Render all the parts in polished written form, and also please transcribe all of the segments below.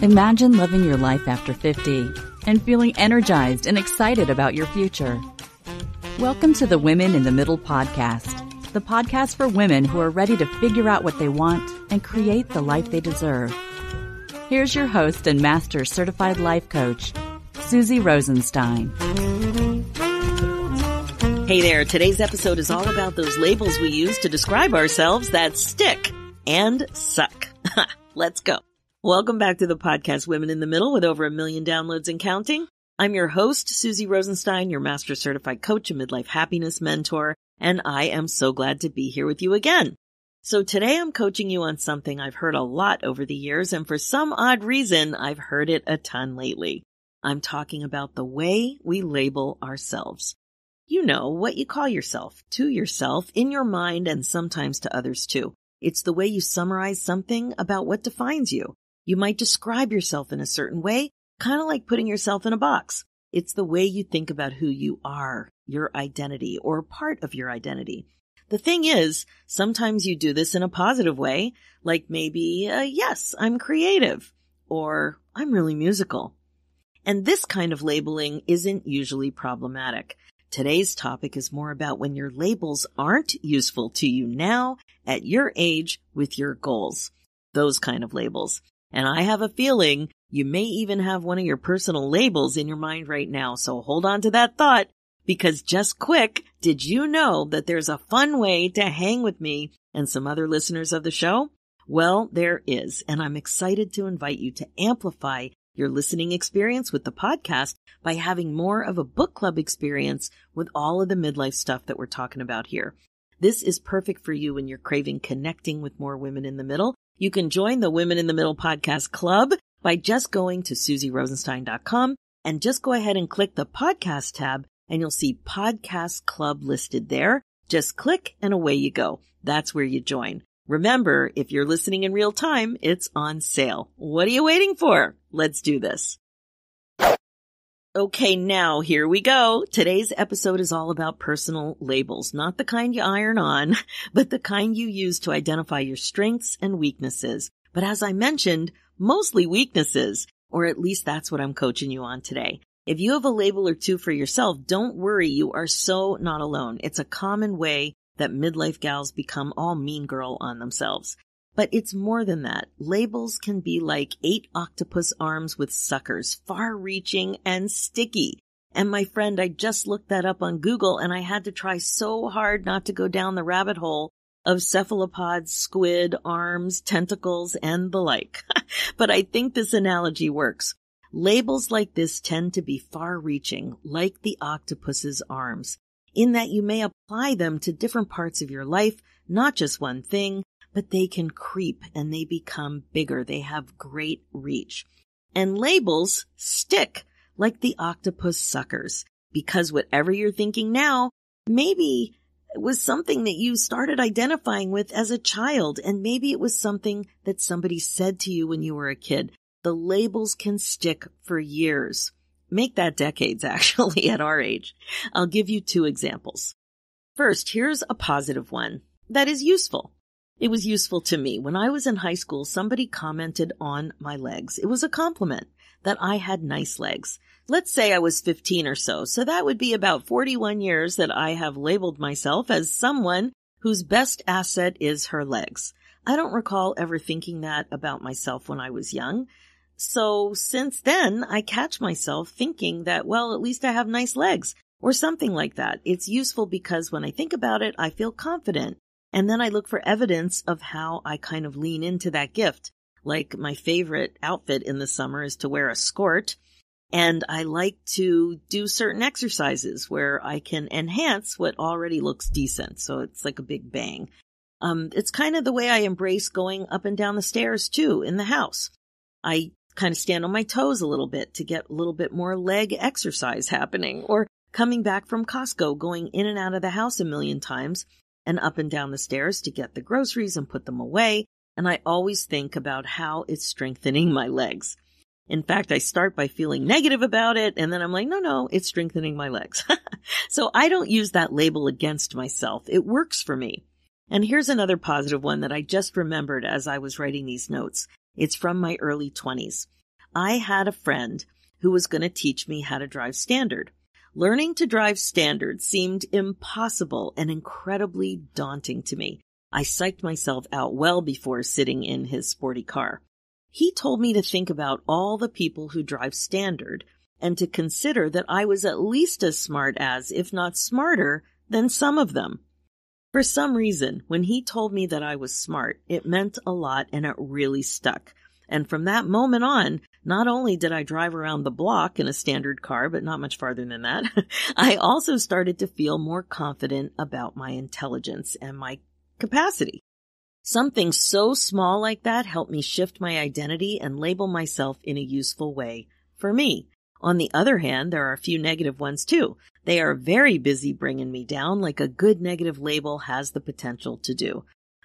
Imagine living your life after 50 and feeling energized and excited about your future. Welcome to the Women in the Middle podcast, the podcast for women who are ready to figure out what they want and create the life they deserve. Here's your host and master certified life coach, Susie Rosenstein. Hey there, today's episode is all about those labels we use to describe ourselves that stick and suck. Let's go. Welcome back to the podcast Women in the Middle with over 1 million downloads and counting. I'm your host, Susie Rosenstein, your master certified coach and midlife happiness mentor, and I am so glad to be here with you again. So today I'm coaching you on something I've heard a lot over the years, and for some odd reason, I've heard it a ton lately. I'm talking about the way we label ourselves. You know, what you call yourself, to yourself, in your mind, and sometimes to others too. It's the way you summarize something about what defines you. You might describe yourself in a certain way, kind of like putting yourself in a box. It's the way you think about who you are, your identity, or part of your identity. The thing is, sometimes you do this in a positive way, like maybe, yes, I'm creative, or I'm really musical. And this kind of labeling isn't usually problematic. Today's topic is more about when your labels aren't useful to you now, at your age, with your goals. Those kind of labels. And I have a feeling you may even have one of your personal labels in your mind right now. So hold on to that thought, because just quick, did you know that there's a fun way to hang with me and some other listeners of the show? Well, there is, and I'm excited to invite you to amplify your listening experience with the podcast by having more of a book club experience with all of the midlife stuff that we're talking about here. This is perfect for you when you're craving connecting with more women in the middle. You can join the Women in the Middle podcast club by just going to susierosenstein.com and just go ahead and click the podcast tab and you'll see podcast club listed there. Just click and away you go. That's where you join. Remember, if you're listening in real time, it's on sale. What are you waiting for? Let's do this. Okay, now here we go. Today's episode is all about personal labels, not the kind you iron on, but the kind you use to identify your strengths and weaknesses. But as I mentioned, mostly weaknesses, or at least that's what I'm coaching you on today. If you have a label or two for yourself, don't worry, you are so not alone. It's a common way that midlife gals become all mean girl on themselves. But it's more than that. Labels can be like 8 octopus arms with suckers, far-reaching and sticky. And my friend, I just looked that up on Google and I had to try so hard not to go down the rabbit hole of cephalopods, squid, arms, tentacles, and the like. But I think this analogy works. Labels like this tend to be far-reaching, like the octopus's arms, in that you may apply them to different parts of your life, not just one thing, but they can creep and they become bigger. They have great reach. And labels stick like the octopus suckers, because whatever you're thinking now, maybe it was something that you started identifying with as a child, and maybe it was something that somebody said to you when you were a kid. The labels can stick for years. Make that decades, actually, at our age. I'll give you 2 examples. First, here's a positive one that is useful. It was useful to me. When I was in high school, somebody commented on my legs. It was a compliment that I had nice legs. Let's say I was 15 or so. So that would be about 41 years that I have labeled myself as someone whose best asset is her legs. I don't recall ever thinking that about myself when I was young. So since then, I catch myself thinking that, well, at least I have nice legs or something like that. It's useful because when I think about it, I feel confident. And then I look for evidence of how I kind of lean into that gift. Like my favorite outfit in the summer is to wear a skirt. And I like to do certain exercises where I can enhance what already looks decent. So it's like a big bang. It's kind of the way I embrace going up and down the stairs too in the house. I kind of stand on my toes a little bit to get a little bit more leg exercise happening, or coming back from Costco, going in and out of the house a million times and up and down the stairs to get the groceries and put them away. And I always think about how it's strengthening my legs. In fact, I start by feeling negative about it, and then I'm like, no, it's strengthening my legs. So I don't use that label against myself. It works for me. And here's another positive one that I just remembered as I was writing these notes. It's from my early 20s. I had a friend who was going to teach me how to drive standard. Learning to drive standard seemed impossible and incredibly daunting to me. I psyched myself out well before sitting in his sporty car. He told me to think about all the people who drive standard and to consider that I was at least as smart as, if not smarter, than some of them. For some reason, when he told me that I was smart, it meant a lot and it really stuck. And from that moment on, not only did I drive around the block in a standard car, but not much farther than that, I also started to feel more confident about my intelligence and my capacity. Something so small like that helped me shift my identity and label myself in a useful way for me. On the other hand, there are a few negative ones too. They are very busy bringing me down, like a good negative label has the potential to do.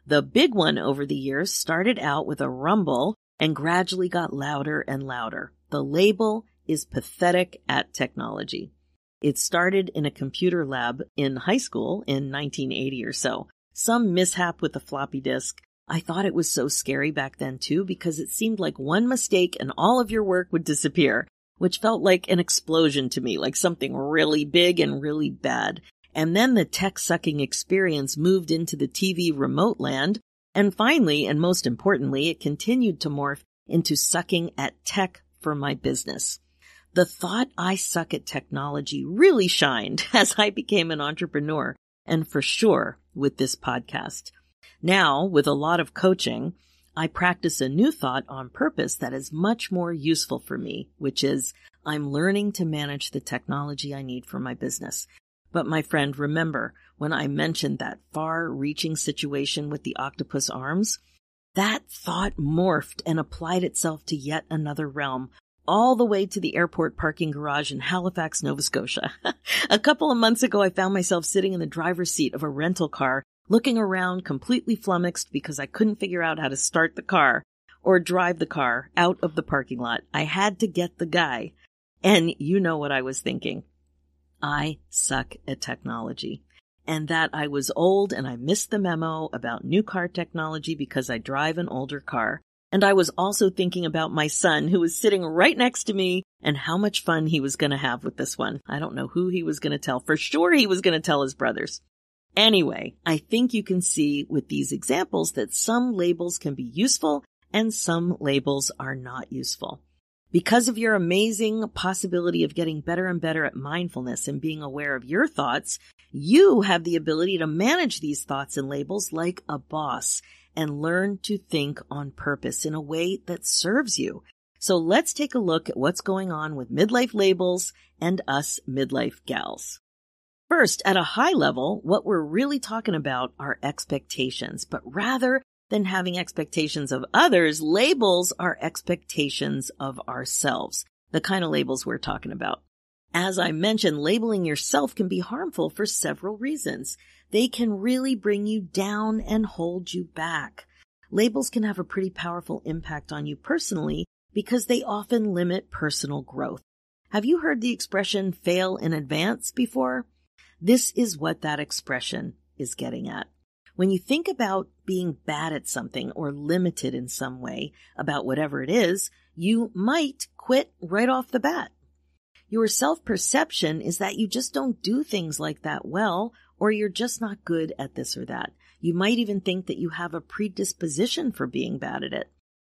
The big one over the years started out with a rumble and gradually got louder and louder. The label is pathetic at technology. It started in a computer lab in high school in 1980 or so. Some mishap with the floppy disk. I thought it was so scary back then too, because it seemed like one mistake and all of your work would disappear, which felt like an explosion to me, like something really big and really bad. And then the tech-sucking experience moved into the TV remote land. And finally, and most importantly, it continued to morph into sucking at tech for my business. The thought I suck at technology really shined as I became an entrepreneur, and for sure with this podcast. Now, with a lot of coaching, I practice a new thought on purpose that is much more useful for me, which is I'm learning to manage the technology I need for my business. But my friend, remember, when I mentioned that far-reaching situation with the octopus arms, that thought morphed and applied itself to yet another realm, all the way to the airport parking garage in Halifax, Nova Scotia. A couple of months ago, I found myself sitting in the driver's seat of a rental car, looking around completely flummoxed because I couldn't figure out how to start the car or drive the car out of the parking lot. I had to get the guy. And you know what I was thinking. I suck at technology, and that I was old and I missed the memo about new car technology because I drive an older car. And I was also thinking about my son who was sitting right next to me and how much fun he was going to have with this one. I don't know who he was going to tell. For sure he was going to tell his brothers. Anyway, I think you can see with these examples that some labels can be useful and some labels are not useful. Because of your amazing possibility of getting better and better at mindfulness and being aware of your thoughts, you have the ability to manage these thoughts and labels like a boss and learn to think on purpose in a way that serves you. So let's take a look at what's going on with midlife labels and us midlife gals. First, at a high level, what we're really talking about are expectations, but rather than having expectations of others, labels are expectations of ourselves, the kind of labels we're talking about. As I mentioned, labeling yourself can be harmful for several reasons. They can really bring you down and hold you back. Labels can have a pretty powerful impact on you personally because they often limit personal growth. Have you heard the expression fail in advance before? This is what that expression is getting at. When you think about being bad at something or limited in some way about whatever it is, you might quit right off the bat. Your self-perception is that you just don't do things like that well, or you're just not good at this or that. You might even think that you have a predisposition for being bad at it.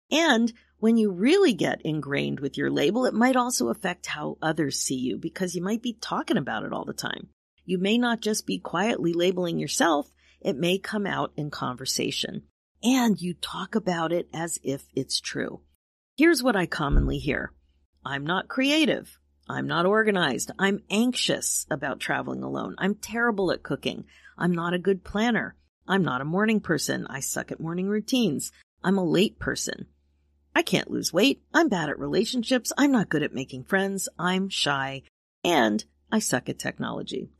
And when you really get ingrained with your label, it might also affect how others see you because you might be talking about it all the time. You may not just be quietly labeling yourself. It may come out in conversation, and you talk about it as if it's true. Here's what I commonly hear. I'm not creative. I'm not organized. I'm anxious about traveling alone. I'm terrible at cooking. I'm not a good planner. I'm not a morning person. I suck at morning routines. I'm a late person. I can't lose weight. I'm bad at relationships. I'm not good at making friends. I'm shy. And I suck at technology.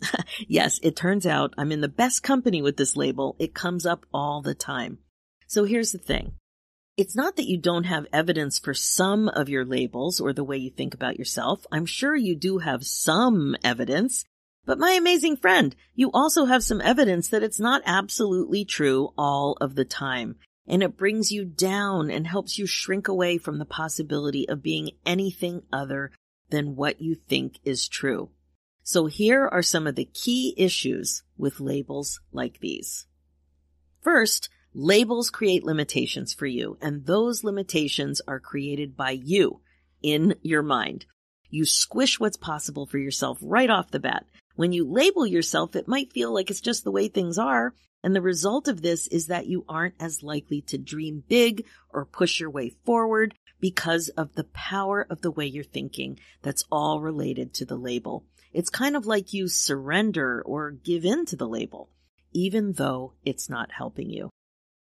Yes, it turns out I'm in the best company with this label. It comes up all the time. So here's the thing. It's not that you don't have evidence for some of your labels or the way you think about yourself. I'm sure you do have some evidence. But my amazing friend, you also have some evidence that it's not absolutely true all of the time. and it brings you down and helps you shrink away from the possibility of being anything other than what you think is true. So here are some of the key issues with labels like these. First, labels create limitations for you, and those limitations are created by you in your mind. You squish what's possible for yourself right off the bat. When you label yourself, it might feel like it's just the way things are, and the result of this is that you aren't as likely to dream big or push your way forward because of the power of the way you're thinking. That's all related to the label. It's kind of like you surrender or give in to the label, even though it's not helping you.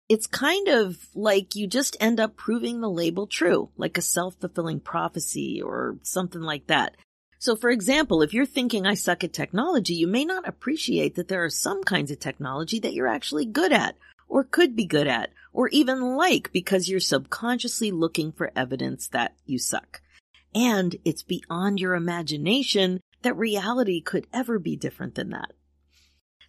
It's kind of like you just end up proving the label true, like a self-fulfilling prophecy or something like that. So for example, if you're thinking I suck at technology, you may not appreciate that there are some kinds of technology that you're actually good at, or could be good at, or even like, because you're subconsciously looking for evidence that you suck. And it's beyond your imagination that reality could ever be different than that.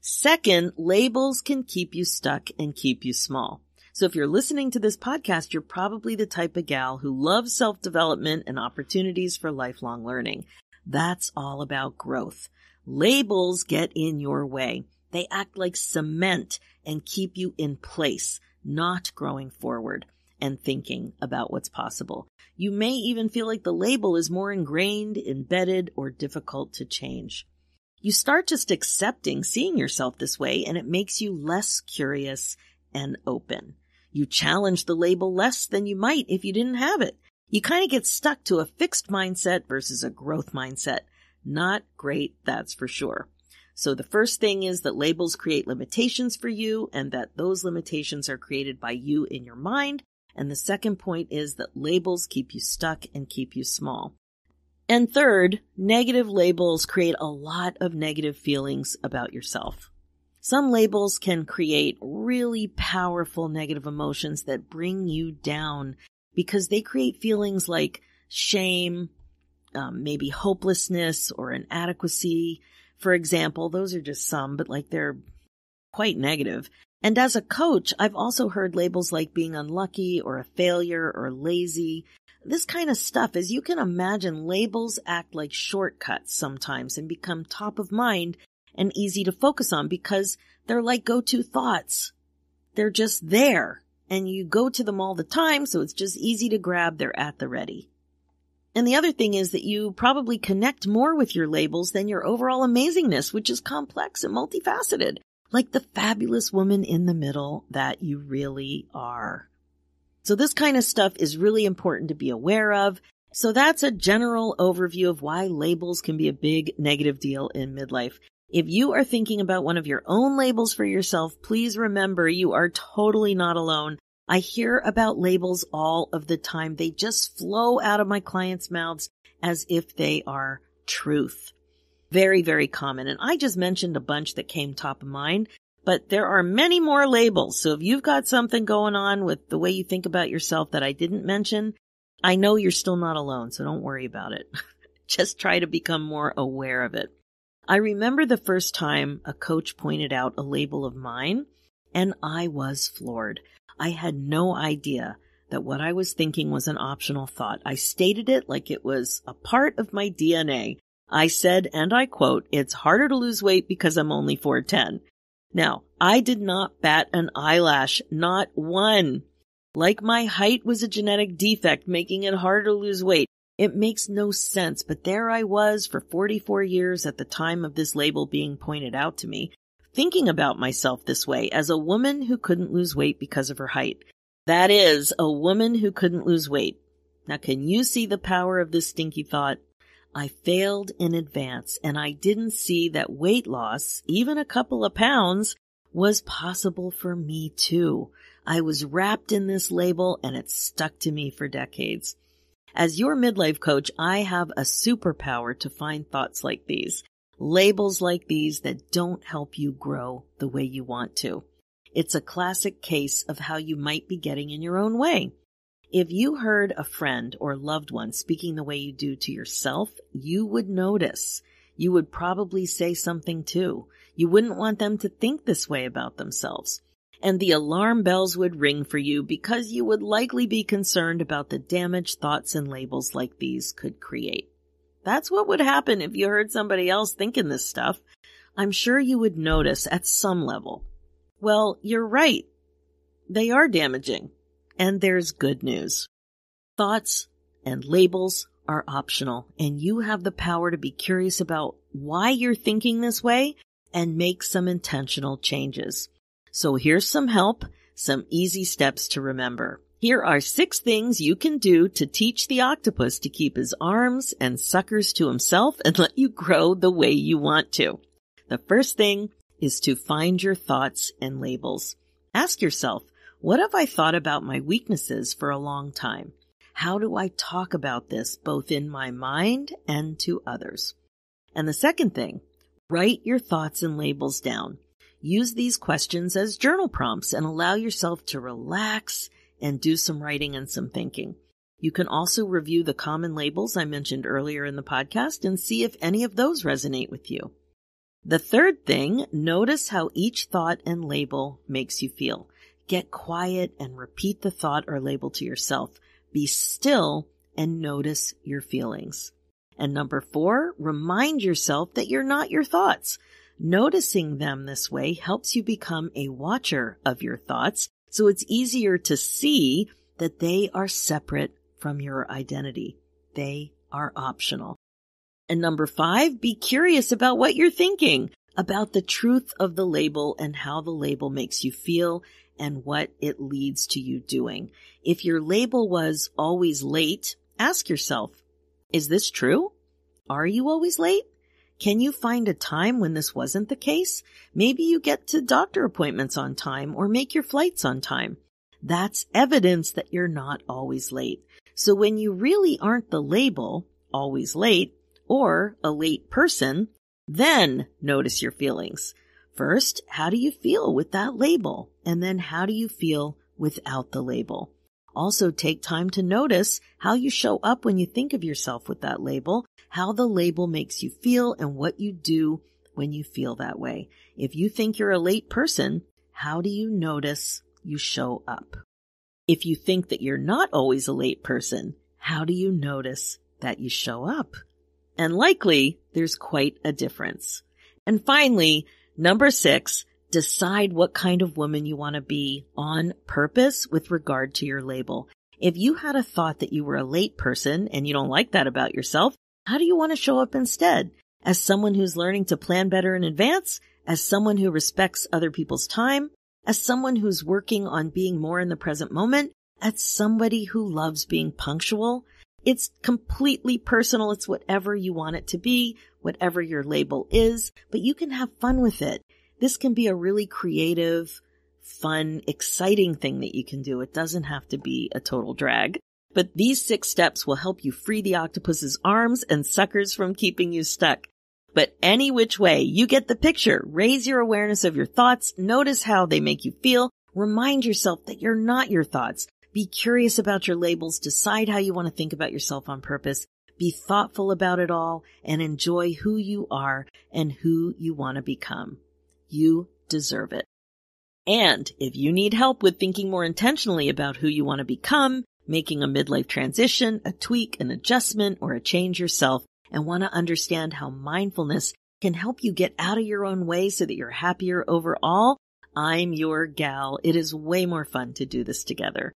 Second, labels can keep you stuck and keep you small. So if you're listening to this podcast, you're probably the type of gal who loves self-development and opportunities for lifelong learning. That's all about growth. Labels get in your way. They act like cement and keep you in place, not growing forward and thinking about what's possible. You may even feel like the label is more ingrained, embedded, or difficult to change. You start just accepting seeing yourself this way, and it makes you less curious and open. You challenge the label less than you might if you didn't have it. You kind of get stuck to a fixed mindset versus a growth mindset. Not great, that's for sure. So the first thing is that labels create limitations for you, and that those limitations are created by you in your mind. And the second point is that labels keep you stuck and keep you small. And third, negative labels create a lot of negative feelings about yourself. Some labels can create really powerful negative emotions that bring you down because they create feelings like shame, maybe hopelessness or inadequacy. For example, those are just some, but they're quite negative. And as a coach, I've also heard labels like being unlucky or a failure or lazy. This kind of stuff, as you can imagine, labels act like shortcuts sometimes and become top of mind and easy to focus on because they're like go-to thoughts. They're just there, and you go to them all the time, so it's just easy to grab. They're at the ready. And the other thing is that you probably connect more with your labels than your overall amazingness, which is complex and multifaceted, like the fabulous woman in the middle that you really are. So this kind of stuff is really important to be aware of. So that's a general overview of why labels can be a big negative deal in midlife. If you are thinking about one of your own labels for yourself, please remember you are totally not alone. I hear about labels all of the time. They just flow out of my clients' mouths as if they are truth. Very, very common. And I just mentioned a bunch that came top of mind, but there are many more labels. So if you've got something going on with the way you think about yourself that I didn't mention, I know you're still not alone, so don't worry about it. Just try to become more aware of it. I remember the first time a coach pointed out a label of mine, and I was floored. I had no idea that what I was thinking was an optional thought. I stated it like it was a part of my DNA. I said, and I quote, "It's harder to lose weight because I'm only 4'10". Now, I did not bat an eyelash, not one. Like my height was a genetic defect, making it harder to lose weight. It makes no sense, but there I was for 44 years at the time of this label being pointed out to me, thinking about myself this way as a woman who couldn't lose weight because of her height. That is, a woman who couldn't lose weight. Now, can you see the power of this stinky thought? I failed in advance, and I didn't see that weight loss, even a couple of pounds, was possible for me too. I was wrapped in this label, and it stuck to me for decades. As your midlife coach, I have a superpower to find thoughts like these, labels like these that don't help you grow the way you want to. It's a classic case of how you might be getting in your own way. If you heard a friend or loved one speaking the way you do to yourself, you would notice. You would probably say something too. You wouldn't want them to think this way about themselves. and the alarm bells would ring for you because you would likely be concerned about the damage thoughts and labels like these could create. That's what would happen if you heard somebody else thinking this stuff. I'm sure you would notice at some level. Well, you're right. They are damaging. And there's good news. Thoughts and labels are optional, and you have the power to be curious about why you're thinking this way and make some intentional changes. So here's some help, some easy steps to remember. Here are 6 things you can do to teach the octopus to keep his arms and suckers to himself and let you grow the way you want to. The first thing is to find your thoughts and labels. Ask yourself, what have I thought about my weaknesses for a long time? How do I talk about this both in my mind and to others? And the second thing, write your thoughts and labels down. Use these questions as journal prompts and allow yourself to relax and do some writing and some thinking. You can also review the common labels I mentioned earlier in the podcast and see if any of those resonate with you. The third thing, notice how each thought and label makes you feel. Get quiet and repeat the thought or label to yourself. Be still and notice your feelings. And number 4, remind yourself that you're not your thoughts. Noticing them this way helps you become a watcher of your thoughts, so it's easier to see that they are separate from your identity. They are optional. And number 5, be curious about what you're thinking, about the truth of the label and how the label makes you feel and what it leads to you doing. If your label was always late, ask yourself, is this true? Are you always late? Can you find a time when this wasn't the case? Maybe you get to doctor appointments on time or make your flights on time. That's evidence that you're not always late. So when you really aren't the label, always late, or a late person, then notice your feelings. First, how do you feel with that label? And then how do you feel without the label? Also take time to notice how you show up when you think of yourself with that label, how the label makes you feel, and what you do when you feel that way. If you think you're a late person, how do you notice you show up? If you think that you're not always a late person, how do you notice that you show up? And likely, there's quite a difference. And finally, number 6, decide what kind of woman you want to be on purpose with regard to your label. If you had a thought that you were a late person and you don't like that about yourself, how do you want to show up instead? As someone who's learning to plan better in advance? As someone who respects other people's time? As someone who's working on being more in the present moment? As somebody who loves being punctual? It's completely personal. It's whatever you want it to be, whatever your label is, but you can have fun with it. This can be a really creative, fun, exciting thing that you can do. It doesn't have to be a total drag. But these 6 steps will help you free the octopus's arms and suckers from keeping you stuck. But any which way, you get the picture. Raise your awareness of your thoughts. Notice how they make you feel. Remind yourself that you're not your thoughts. Be curious about your labels. Decide how you want to think about yourself on purpose. Be thoughtful about it all and enjoy who you are and who you want to become. You deserve it. And if you need help with thinking more intentionally about who you want to become, making a midlife transition, a tweak, an adjustment, or a change yourself, and want to understand how mindfulness can help you get out of your own way so that you're happier overall, I'm your gal. It is way more fun to do this together.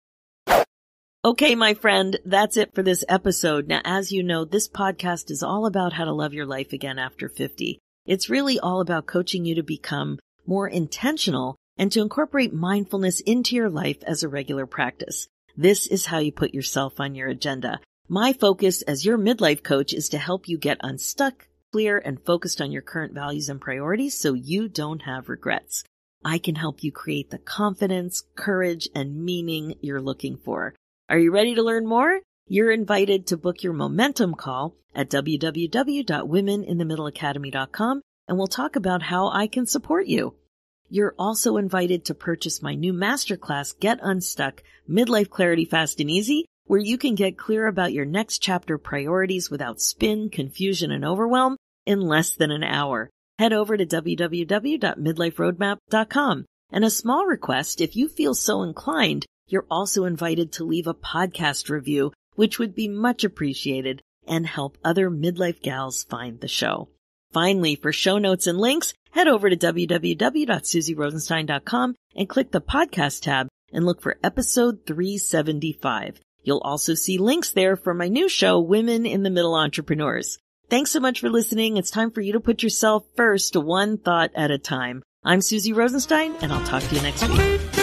Okay, my friend, that's it for this episode. Now, as you know, this podcast is all about how to love your life again after 50. It's really all about coaching you to become more intentional and to incorporate mindfulness into your life as a regular practice. This is how you put yourself on your agenda. My focus as your midlife coach is to help you get unstuck, clear, and focused on your current values and priorities so you don't have regrets. I can help you create the confidence, courage, and meaning you're looking for. Are you ready to learn more? You're invited to book your momentum call at www.womeninthemiddleacademy.com, and we'll talk about how I can support you. You're also invited to purchase my new masterclass, Get Unstuck, Midlife Clarity Fast and Easy, where you can get clear about your next chapter priorities without spin, confusion, and overwhelm in less than an hour. Head over to www.midliferoadmap.com. And a small request, if you feel so inclined, you're also invited to leave a podcast review, which would be much appreciated and help other midlife gals find the show. Finally, for show notes and links, head over to www.susierosenstein.com and click the podcast tab and look for episode 375. You'll also see links there for my new show, Women in the Middle Entrepreneurs. Thanks so much for listening. It's time for you to put yourself first, one thought at a time. I'm Susie Rosenstein, and I'll talk to you next week.